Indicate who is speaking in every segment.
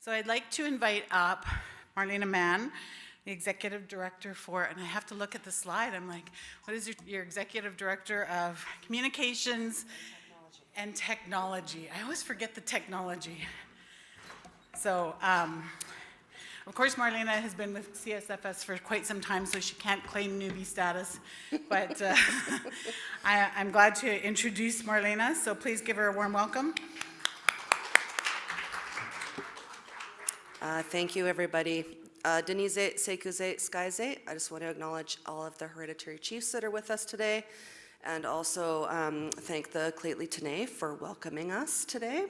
Speaker 1: So I'd like to invite up Marlaena Mann, the Executive Director for, and I have to look at the slide, I'm like, what is your Executive Director of Communications and Technology? I always forget the technology. So, of course, Marlaena has been with CSFS for quite some time, so she can't claim newbie status, but I'm glad to introduce Marlaena, so please give her a warm welcome.
Speaker 2: Thank you, everybody. Denise, Sekuze, Skyze, I just want to acknowledge all of the hereditary chiefs that are with us today, and also thank the Clately Tene for welcoming us today.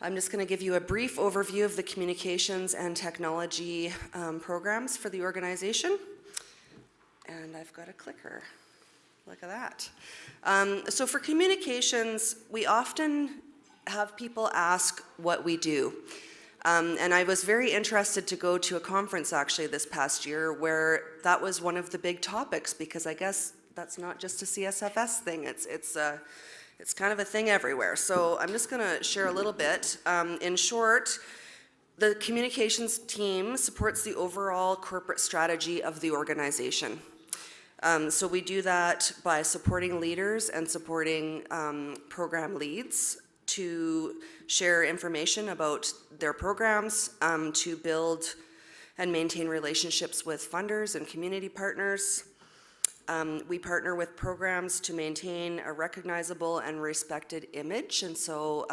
Speaker 2: I'm just going to give you a brief overview of the communications and technology programs for the organization. And I've got a clicker. Look at that. So for communications, we often have people ask what we do. And I was very interested to go to a conference actually this past year where that was one of the big topics, because I guess that's not just a CSFS thing, it's kind of a thing everywhere. So I'm just gonna share a little bit. In short, the communications team supports the overall corporate strategy of the organization. So we do that by supporting leaders and supporting program leads to share information about their programs, to build and maintain relationships with funders and community partners. We partner with programs to maintain a recognizable and respected image, and so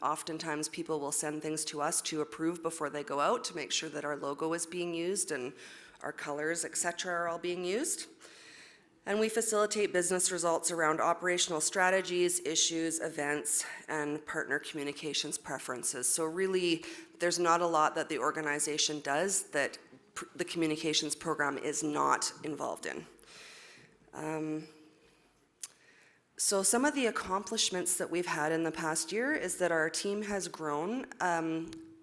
Speaker 2: oftentimes people will send things to us to approve before they go out to make sure that our logo is being used and our colors, etc., are all being used. And we facilitate business results around operational strategies, issues, events, and partner communications preferences. So really, there's not a lot that the organization does that the communications program is not involved in. So some of the accomplishments that we've had in the past year is that our team has grown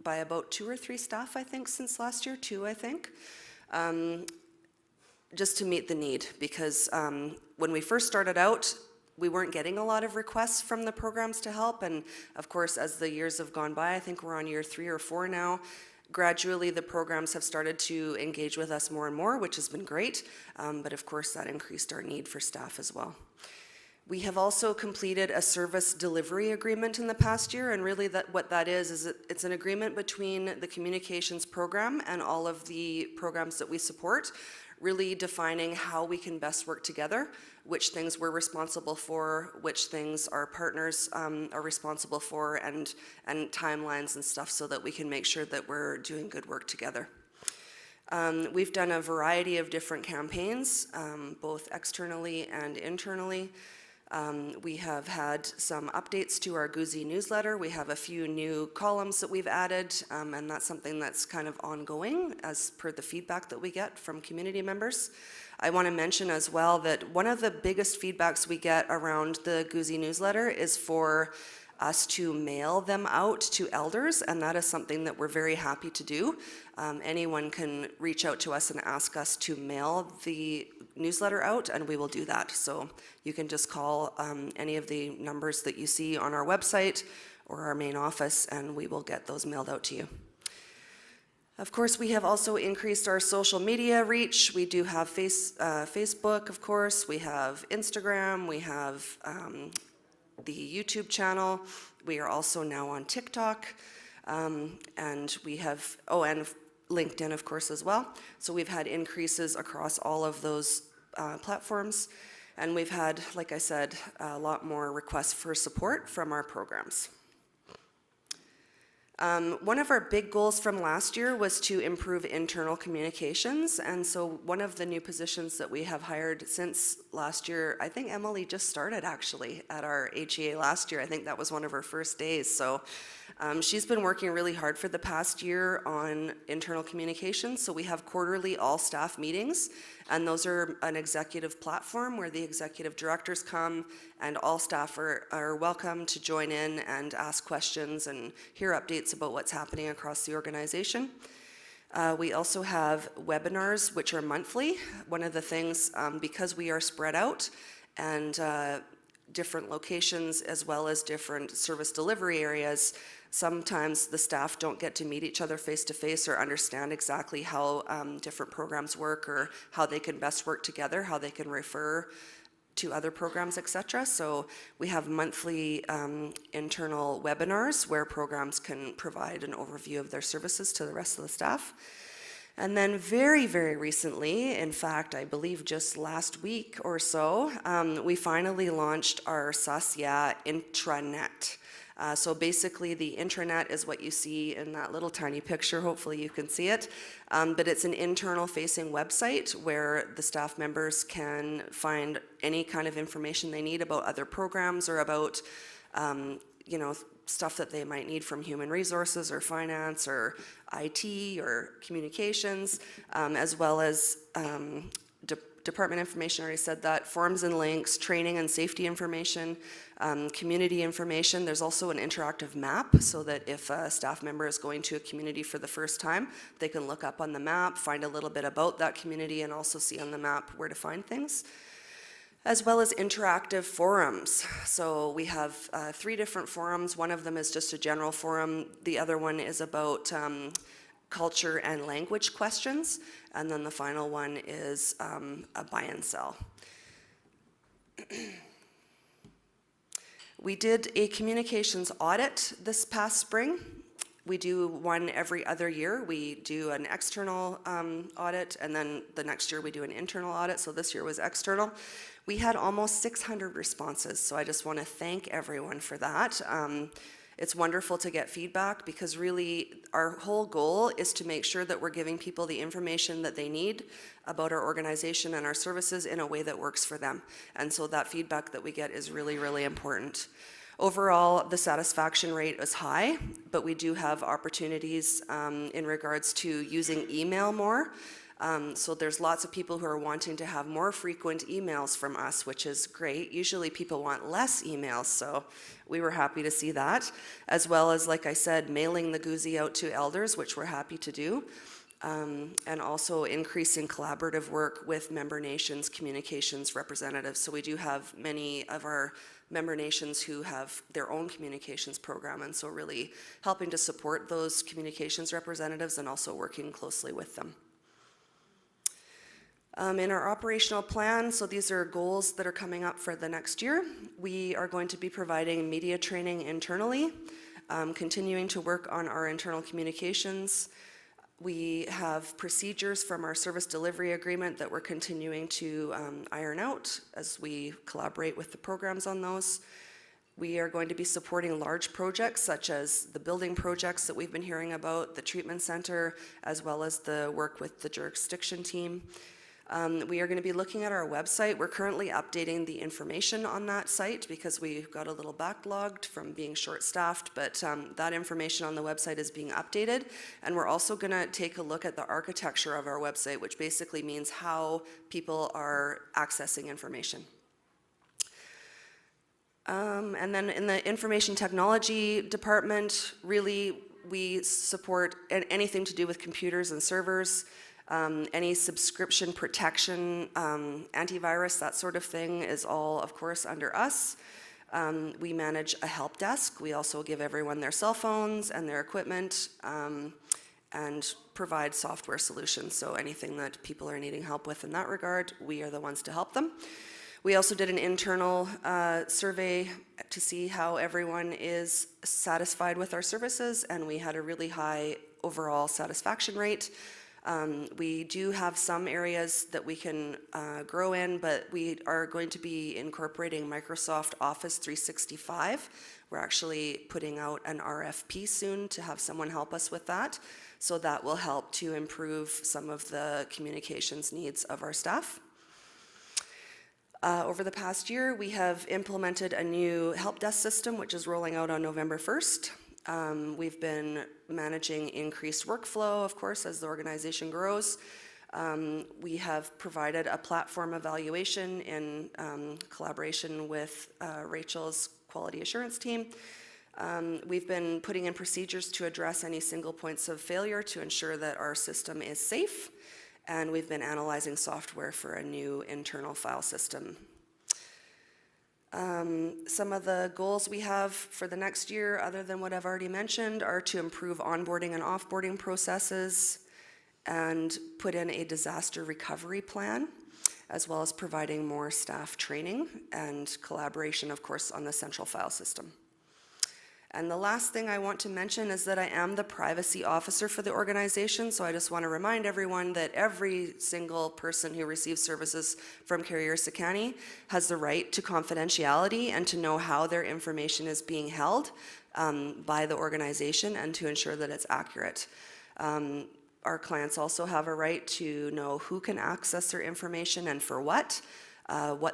Speaker 2: by about 2 or 3 staff, I think, since last year, 2, I think. Just to meet the need, because when we first started out, we weren't getting a lot of requests from the programs to help, and of course, as the years have gone by, I think we're on year 3 or 4 now, gradually the programs have started to engage with us more and more, which has been great, but of course that increased our need for staff as well. We have also completed a service delivery agreement in the past year, and really what that is it's an agreement between the communications program and all of the programs that we support, really defining how we can best work together, which things we're responsible for, which things our partners are responsible for, and timelines and stuff, so that we can make sure that we're doing good work together. We've done a variety of different campaigns, both externally and internally. We have had some updates to our GUZI newsletter. We have a few new columns that we've added, and that's something that's kind of ongoing as per the feedback that we get from community members. I want to mention as well that one of the biggest feedbacks we get around the GUZI newsletter is for us to mail them out to elders, and that is something that we're very happy to do. Anyone can reach out to us and ask us to mail the newsletter out, and we will do that. So you can just call any of the numbers that you see on our website or our main office, and we will get those mailed out to you. Of course, we have also increased our social media reach. We do have Facebook, of course. We have Instagram. We have the YouTube channel. We are also now on TikTok, and we have, and LinkedIn, of course, as well. So we've had increases across all of those platforms, and we've had, like I said, a lot more requests for support from our programs. One of our big goals from last year was to improve internal communications, and so one of the new positions that we have hired since last year, I think Emily just started actually at our AGA last year. I think that was one of her first days. So she's been working really hard for the past year on internal communications. So we have quarterly all staff meetings, and those are an executive platform where the executive directors come and all staff are welcome to join in and ask questions and hear updates about what's happening across the organization. We also have webinars, which are monthly. One of the things, because we are spread out and different locations as well as different service delivery areas, Sometimes the staff don't get to meet each other face to face or understand exactly how different programs work or how they can best work together, how they can refer to other programs, etc. So we have monthly internal webinars where programs can provide an overview of their services to the rest of the staff. And then very, very recently, in fact, I believe just last week or so, we finally launched our CSFS intranet. So basically the intranet is what you see in that little tiny picture, hopefully you can see it, but it's an internal facing website where the staff members can find any kind of information they need about other programs or about stuff that they might need from human resources or finance or IT or communications, as well as department information, I already said that, forms and links, training and safety information, community information. There's also an interactive map so that if a staff member is going to a community for the first time, they can look up on the map, find a little bit about that community, and also see on the map where to find things. As well as interactive forums. So we have 3 different forums. One of them is just a general forum. The other one is about culture and language questions. And then the final one is a buy and sell. We did a communications audit this past spring. We do one every other year. We do an external audit, and then the next year we do an internal audit. So this year was external. We had almost 600 responses, so I just want to thank everyone for that. It's wonderful to get feedback because really our whole goal is to make sure that we're giving people the information that they need about our organization and our services in a way that works for them. And so that feedback that we get is really, really important. Overall, the satisfaction rate is high, but we do have opportunities in regards to using email more. So there's lots of people who are wanting to have more frequent emails from us, which is great. Usually people want less emails, so we were happy to see that. As well as, like I said, mailing the GUZI out to elders, which we're happy to do. And also increasing collaborative work with member nations communications representatives. So we do have many of our member nations who have their own communications program, and so really helping to support those communications representatives and also working closely with them. In our operational plan, so these are goals that are coming up for the next year. We are going to be providing media training internally, continuing to work on our internal communications. We have procedures from our service delivery agreement that we're continuing to iron out as we collaborate with the programs on those. We are going to be supporting large projects such as the building projects that we've been hearing about, the treatment center, as well as the work with the jurisdiction team. We are going to be looking at our website. We're currently updating the information on that site because we got a little backlogged from being short-staffed, but that information on the website is being updated. And we're also going to take a look at the architecture of our website, which basically means how people are accessing information. And then in the information technology department, really we support anything to do with computers and servers. Any subscription protection, antivirus, that sort of thing is all, of course, under us. We manage a help desk. We also give everyone their cell phones and their equipment and provide software solutions. So anything that people are needing help with in that regard, we are the ones to help them. We also did an internal survey to see how everyone is satisfied with our services, and we had a really high overall satisfaction rate. We do have some areas that we can grow in, but we are going to be incorporating Microsoft Office 365. We're actually putting out an RFP soon to have someone help us with that. So that will help to improve some of the communications needs of our staff. Over the past year, we have implemented a new help desk system, which is rolling out on November 1st. We've been managing increased workflow, of course, as the organization grows. We have provided a platform evaluation in collaboration with Rachel's quality assurance team. We've been putting in procedures to address any single points of failure to ensure that our system is safe. And we've been analyzing software for a new internal file system. Some of the goals we have for the next year, other than what I've already mentioned, are to improve onboarding and offboarding processes and put in a disaster recovery plan, as well as providing more staff training and collaboration, of course, on the central file system. And the last thing I want to mention is that I am the privacy officer for the organization, so I just want to remind everyone that every single person who receives services from Carrier Sekani has the right to confidentiality and to know how their information is being held by the organization and to ensure that it's accurate. Our clients also have a right to know who can access their information and for what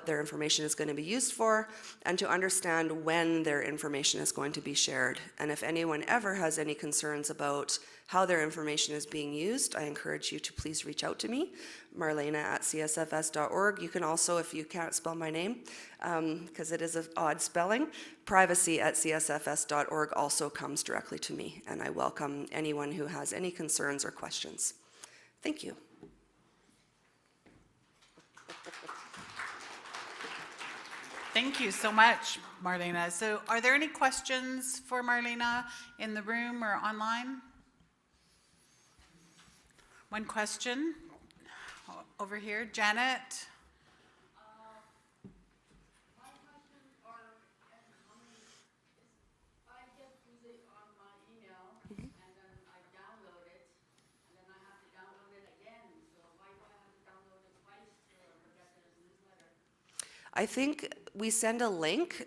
Speaker 2: their information is going to be used for, and to understand when their information is going to be shared. And if anyone ever has any concerns about how their information is being used, I encourage you to please reach out to me, Marlaena@csfs.org. You can also, if you can't spell my name, because it is an odd spelling, privacy@csfs.org also comes directly to me, and I welcome anyone who has any concerns or questions. Thank you.
Speaker 1: Thank you so much, Marlaena. So are there any questions for Marlaena in the room or online? One question over here. Janet?
Speaker 3: My questions are, I get music on my email, and then I download it, and then I have to download it again. So why do I have to download it twice to get this newsletter?
Speaker 2: I think we send a link.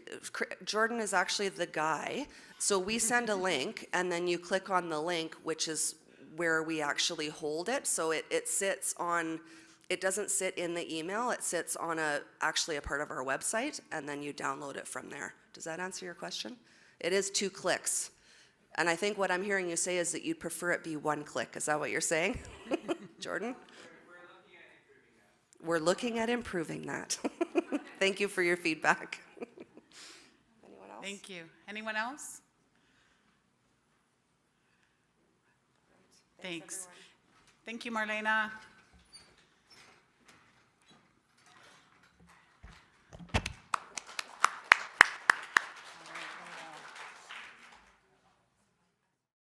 Speaker 2: Jordan is actually the guy. So we send a link, and then you click on the link, which is where we actually hold it. So it sits on, it doesn't sit in the email, it sits on actually a part of our website, and then you download it from there. Does that answer your question? It is 2 clicks. And I think what I'm hearing you say is that you'd prefer it be 1 click. Is that what you're saying? Jordan? We're looking at improving that. Thank you for your feedback. Anyone else?
Speaker 1: Thank you. Anyone else? Thanks. Thank you, Marlaena.